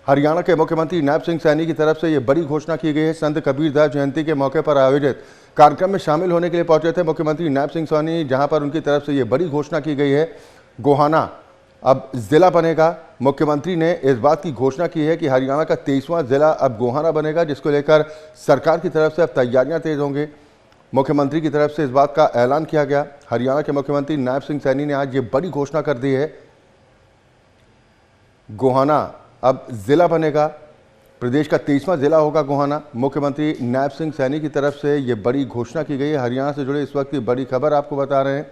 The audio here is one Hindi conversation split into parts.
हरियाणा के मुख्यमंत्री नायब सिंह सैनी की तरफ से ये बड़ी घोषणा की गई है। संत कबीरदास जयंती के मौके पर आयोजित कार्यक्रम में शामिल होने के लिए पहुंचे थे मुख्यमंत्री नायब सिंह सैनी, जहां पर उनकी तरफ से ये बड़ी घोषणा की गई है। गोहाना अब जिला बनेगा। मुख्यमंत्री ने इस बात की घोषणा की है कि हरियाणा का 23वां जिला अब गोहाना बनेगा, जिसको लेकर सरकार की तरफ से अब तैयारियां तेज होंगी। मुख्यमंत्री की तरफ से इस बात का ऐलान किया गया। हरियाणा के मुख्यमंत्री नायब सिंह सैनी ने आज ये बड़ी घोषणा कर दी है। गोहाना अब जिला बनेगा, प्रदेश का 23वां जिला होगा गोहाना। मुख्यमंत्री नायब सिंह सैनी की तरफ से ये बड़ी घोषणा की गई है। हरियाणा से जुड़े इस वक्त की बड़ी खबर आपको बता रहे हैं।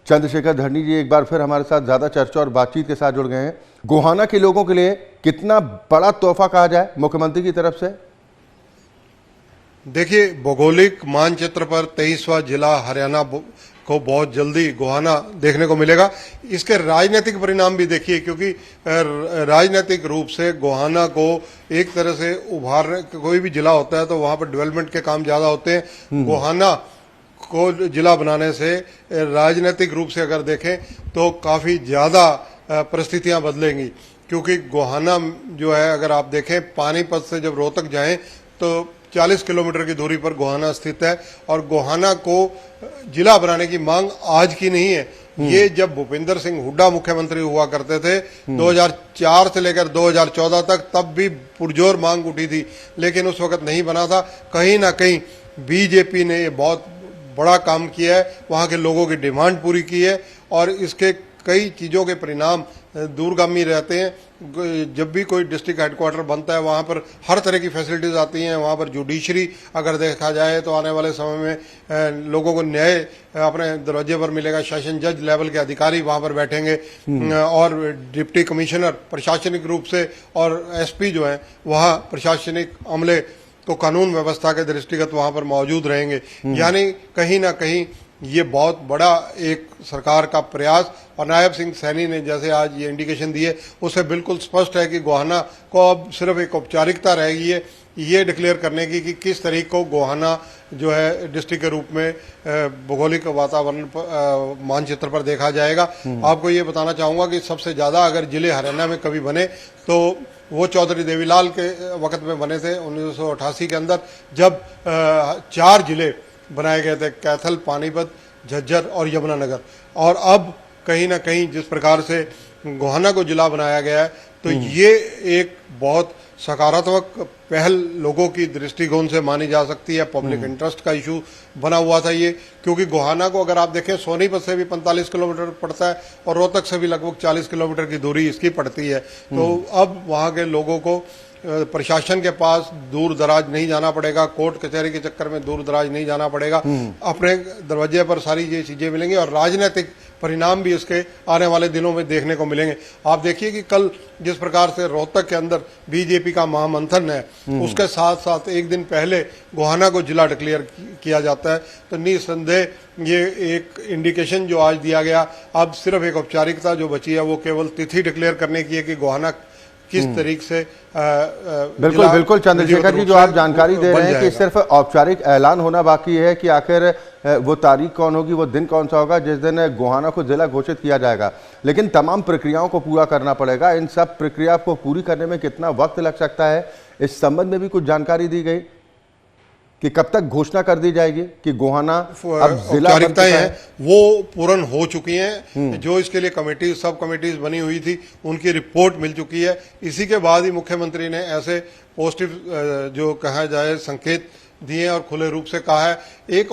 चंद्रशेखर धरनी जी एक बार फिर हमारे साथ ज्यादा चर्चा और बातचीत के साथ जुड़ गए हैं। गोहाना के लोगों के लिए कितना बड़ा तोहफा कहा जाए मुख्यमंत्री की तरफ से? देखिए, भौगोलिक मानचित्र पर 23वां जिला हरियाणा को बहुत जल्दी गोहाना देखने को मिलेगा। इसके राजनीतिक परिणाम भी देखिए, क्योंकि राजनीतिक रूप से गोहाना को एक तरह से उभारने, कोई भी जिला होता है तो वहां पर डेवलपमेंट के काम ज्यादा होते हैं। गोहाना को जिला बनाने से राजनीतिक रूप से अगर देखें तो काफी ज्यादा परिस्थितियां बदलेंगी, क्योंकि गोहाना जो है, अगर आप देखें पानीपत से जब रोहतक जाएं तो 40 किलोमीटर की दूरी पर गोहाना स्थित है। और गोहाना को जिला बनाने की मांग आज की नहीं है। ये जब भूपेंद्र सिंह हुड्डा मुख्यमंत्री हुआ करते थे 2004 से लेकर 2014 तक, तब भी पुरजोर मांग उठी थी, लेकिन उस वक्त नहीं बना था। कहीं ना कहीं बीजेपी ने ये बहुत बड़ा काम किया है, वहां के लोगों की डिमांड पूरी की है और इसके कई चीजों के परिणाम दूरगामी रहते हैं। जब भी कोई डिस्ट्रिक्ट हेडक्वार्टर बनता है वहां पर हर तरह की फैसिलिटीज आती हैं। वहां पर जुडिशरी अगर देखा जाए तो आने वाले समय में लोगों को न्याय अपने दरवाजे पर मिलेगा। सेशन जज लेवल के अधिकारी वहां पर बैठेंगे और डिप्टी कमिश्नर प्रशासनिक रूप से और एसपी जो है वहां प्रशासनिक अमले तो कानून व्यवस्था के दृष्टिगत वहां पर मौजूद रहेंगे। यानी कहीं ना कहीं ये बहुत बड़ा एक सरकार का प्रयास, और नायब सिंह सैनी ने जैसे आज ये इंडिकेशन दी है उससे बिल्कुल स्पष्ट है कि गोहाना को अब सिर्फ एक औपचारिकता रहेगी है ये डिक्लेयर करने की कि किस तरीके को गोहाना जो है डिस्ट्रिक्ट के रूप में भौगोलिक वातावरण मानचित्र पर देखा जाएगा। आपको ये बताना चाहूंगा कि सबसे ज्यादा अगर जिले हरियाणा में कभी बने तो वो चौधरी देवीलाल के वक्त में बने थे 1988 के अंदर, जब 4 जिले बनाए गए थे, कैथल, पानीपत, झज्जर और यमुनानगर। और अब कहीं ना कहीं जिस प्रकार से गोहाना को जिला बनाया गया है तो ये एक बहुत सकारात्मक पहल लोगों की दृष्टिकोण से मानी जा सकती है। पब्लिक इंटरेस्ट का इशू बना हुआ था ये, क्योंकि गोहाना को अगर आप देखें सोनीपत से भी 45 किलोमीटर पड़ता है और रोहतक से भी लगभग 40 किलोमीटर की दूरी इसकी पड़ती है। तो अब वहां के लोगों को प्रशासन के पास दूर दराज नहीं जाना पड़ेगा, कोर्ट कचहरी के चक्कर में दूर दराज नहीं जाना पड़ेगा, अपने दरवाजे पर सारी ये चीजें मिलेंगी और राजनीतिक परिणाम भी इसके आने वाले दिनों में देखने को मिलेंगे। आप देखिए कि कल जिस प्रकार से रोहतक के अंदर बीजेपी का महामंथन है, उसके साथ साथ एक दिन पहले गोहाना को जिला डिक्लेयर किया जाता है, तो निसंदेह ये एक इंडिकेशन जो आज दिया गया, अब सिर्फ एक औपचारिकता जो बची है वो केवल तिथि डिक्लेयर करने की है कि गोहाना किस तरीके से बिल्कुल बिल्कुल चंद्रशेखर जी, जो आप जानकारी दे रहे हैं कि सिर्फ औपचारिक ऐलान होना बाकी है कि आखिर वो तारीख कौन होगी, वो दिन कौन सा होगा जिस दिन गोहाना को जिला घोषित किया जाएगा, लेकिन तमाम प्रक्रियाओं को पूरा करना पड़ेगा। इन सब प्रक्रिया को पूरी करने में कितना वक्त लग सकता है, इस संबंध में भी कुछ जानकारी दी गई कि कब तक घोषणा कर दी जाएगी कि गोहाना अब जिला है वो पूर्ण हो चुकी हैं। जो इसके लिए कमेटी, सब कमेटीज बनी हुई थी, उनकी रिपोर्ट मिल चुकी है। इसी के बाद ही मुख्यमंत्री ने ऐसे पॉजिटिव जो कहा जाए संकेत दिए और खुले रूप से कहा है। एक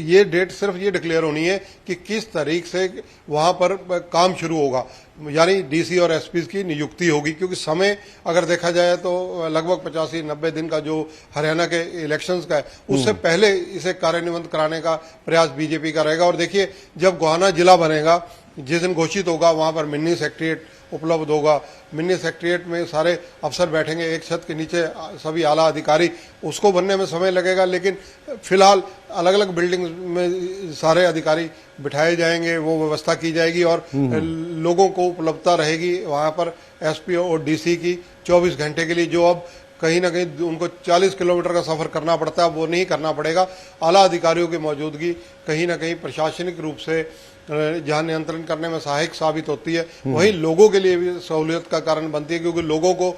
ये डेट सिर्फ ये डिक्लेयर होनी है कि किस तारीख से वहां पर काम शुरू होगा, यानी डीसी और एसपी की नियुक्ति होगी, क्योंकि समय अगर देखा जाए तो लगभग 85-90 दिन का जो हरियाणा के इलेक्शंस का है, उससे पहले इसे कार्यान्वयन कराने का प्रयास बीजेपी का रहेगा। और देखिए, जब गोहाना जिला बनेगा, जिस दिन घोषित होगा, वहां पर मिनी सेक्रेटेरिएट उपलब्ध होगा। मिनी सेक्रेटेरिएट में सारे अफसर बैठेंगे एक छत के नीचे, सभी आला अधिकारी, उसको बनने में समय लगेगा, लेकिन फिलहाल अलग अलग बिल्डिंग में सारे अधिकारी बिठाए जाएंगे, वो व्यवस्था की जाएगी और लोगों को उपलब्धता रहेगी वहां पर एसपी और डीसी की 24 घंटे के लिए, जो अब कहीं ना कहीं उनको 40 किलोमीटर का सफर करना पड़ता है, वो नहीं करना पड़ेगा। आला अधिकारियों की मौजूदगी कहीं ना कहीं प्रशासनिक रूप से जहां नियंत्रण करने में सहायक साबित होती है, वहीं लोगों के लिए भी सहूलियत का कारण बनती है, क्योंकि लोगों को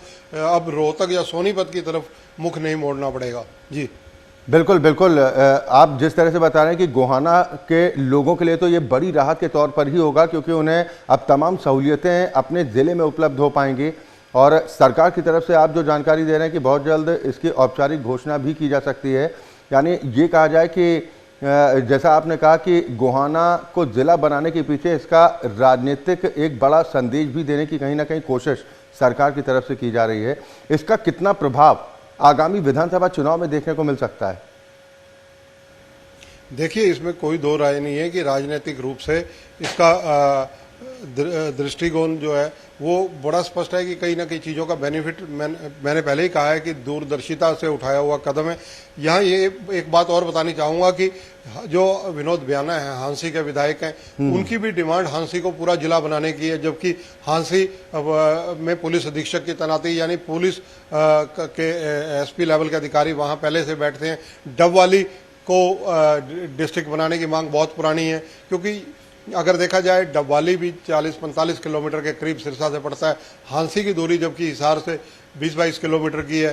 अब रोहतक या सोनीपत की तरफ मुख नहीं मोड़ना पड़ेगा। जी बिल्कुल बिल्कुल, आप जिस तरह से बता रहे हैं कि गोहाना के लोगों के लिए तो ये बड़ी राहत के तौर पर ही होगा, क्योंकि उन्हें अब तमाम सहूलियतें अपने ज़िले में उपलब्ध हो पाएंगी। और सरकार की तरफ से आप जो जानकारी दे रहे हैं कि बहुत जल्द इसकी औपचारिक घोषणा भी की जा सकती है। यानी ये कहा जाए कि जैसा आपने कहा कि गोहाना को ज़िला बनाने के पीछे इसका राजनीतिक एक बड़ा संदेश भी देने की कहीं ना कहीं कोशिश सरकार की तरफ से की जा रही है। इसका कितना प्रभाव आगामी विधानसभा चुनाव में देखने को मिल सकता है? देखिए, इसमें कोई दो राय नहीं है कि राजनीतिक रूप से इसका दृष्टिकोण जो है वो बड़ा स्पष्ट है कि कहीं ना कहीं चीज़ों का बेनिफिट मैंने पहले ही कहा है कि दूरदर्शिता से उठाया हुआ कदम है। यहाँ ये एक बात और बतानी चाहूँगा कि जो विनोद ब्याना है, हांसी के विधायक हैं, उनकी भी डिमांड हांसी को पूरा जिला बनाने की है, जबकि हांसी में पुलिस अधीक्षक की तैनाती यानी पुलिस के एसपी लेवल के अधिकारी वहाँ पहले से बैठते हैं। डबवाली को डिस्ट्रिक्ट बनाने की मांग बहुत पुरानी है, क्योंकि अगर देखा जाए डबवाली भी 40-45 किलोमीटर के करीब सिरसा से पड़ता है, हांसी की दूरी जबकि हिसार से 20-22 किलोमीटर की है।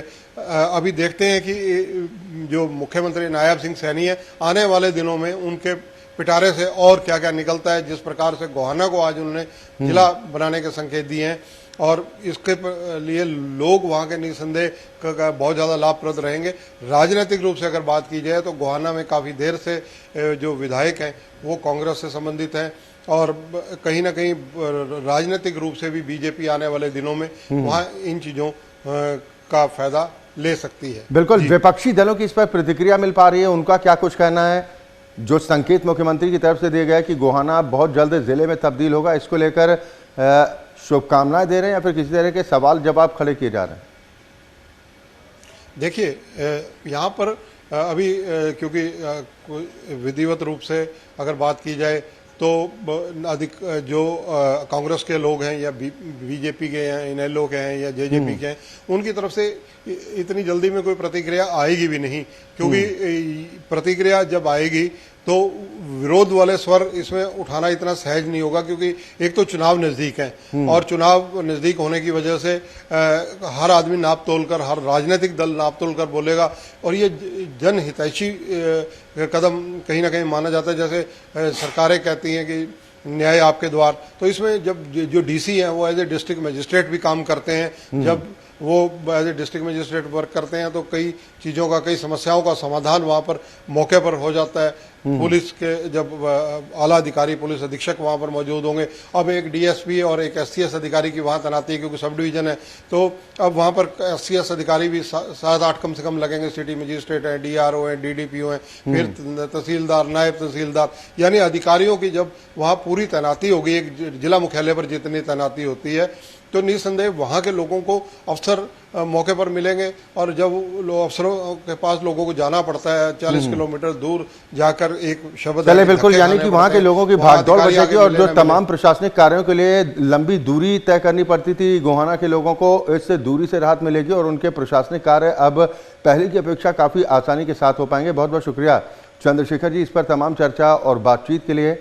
अभी देखते हैं कि जो मुख्यमंत्री नायब सिंह सैनी है, आने वाले दिनों में उनके पिटारे से और क्या क्या निकलता है। जिस प्रकार से गोहाना को आज उन्होंने जिला बनाने के संकेत दिए हैं, और इसके लिए लोग वहाँ के निसंदेह का बहुत ज़्यादा लाभप्रद रहेंगे। राजनीतिक रूप से अगर बात की जाए तो गोहाना में काफ़ी देर से जो विधायक हैं वो कांग्रेस से संबंधित हैं, और कहीं ना कहीं राजनीतिक रूप से भी बीजेपी आने वाले दिनों में वहाँ इन चीज़ों का फायदा ले सकती है। बिल्कुल, विपक्षी दलों की इस पर प्रतिक्रिया मिल पा रही है, उनका क्या कुछ कहना है? जो संकेत मुख्यमंत्री की तरफ से दिया गया है कि गोहाना बहुत जल्द जिले में तब्दील होगा, इसको लेकर शुभकामनाएं दे रहे हैं या फिर किसी तरह के सवाल जवाब खड़े किए जा रहे हैं? देखिए, यहाँ पर अभी क्योंकि विधिवत रूप से अगर बात की जाए तो अधिक जो कांग्रेस के लोग हैं या बीजेपी के हैं, इनेलो के हैं या जेजेपी के हैं, उनकी तरफ से इतनी जल्दी में कोई प्रतिक्रिया आएगी भी नहीं, क्योंकि प्रतिक्रिया जब आएगी तो विरोध वाले स्वर इसमें उठाना इतना सहज नहीं होगा, क्योंकि एक तो चुनाव नज़दीक है और चुनाव नज़दीक होने की वजह से हर आदमी नाप तोल कर, हर राजनीतिक दल नाप तोल कर बोलेगा, और ये जनहितैषी कदम कहीं ना कहीं माना जाता है। जैसे सरकारें कहती हैं कि न्याय आपके द्वार, तो इसमें जब जो डीसी हैं वो एज ए डिस्ट्रिक्ट मजिस्ट्रेट भी काम करते हैं, जब वो as a district magistrate work करते हैं तो कई चीज़ों का, कई समस्याओं का समाधान वहाँ पर मौके पर हो जाता है। पुलिस के जब आला अधिकारी, पुलिस अधीक्षक वहाँ पर मौजूद होंगे, अब एक डीएसपी और एक एससीएस अधिकारी की वहाँ तैनाती है क्योंकि सब डिवीज़न है, तो अब वहाँ पर एससीएस अधिकारी भी 7-8 कम से कम लगेंगे। सिटी मजिस्ट्रेट हैं, डीआरओ हैं, डीडीपीओ हैं, फिर तहसीलदार, नायब तहसीलदार, यानी अधिकारियों की जब वहाँ पूरी तैनाती होगी, एक जिला मुख्यालय पर जितनी तैनाती होती है, तो निसंदेह वहाँ के लोगों को अफसर मौके पर मिलेंगे। और जब अफसरों के पास लोगों को जाना पड़ता है 40 किलोमीटर दूर जाकर एक शब्द, चले बिल्कुल, यानी कि वहाँ के लोगों की भागदौड़ बचेगी और जो तमाम प्रशासनिक कार्यों के लिए लंबी दूरी तय करनी पड़ती थी गोहाना के लोगों को, इससे दूरी से राहत मिलेगी और उनके प्रशासनिक कार्य अब पहले की अपेक्षा काफ़ी आसानी के साथ हो पाएंगे। बहुत बहुत शुक्रिया चंद्रशेखर जी इस पर तमाम चर्चा और बातचीत के लिए।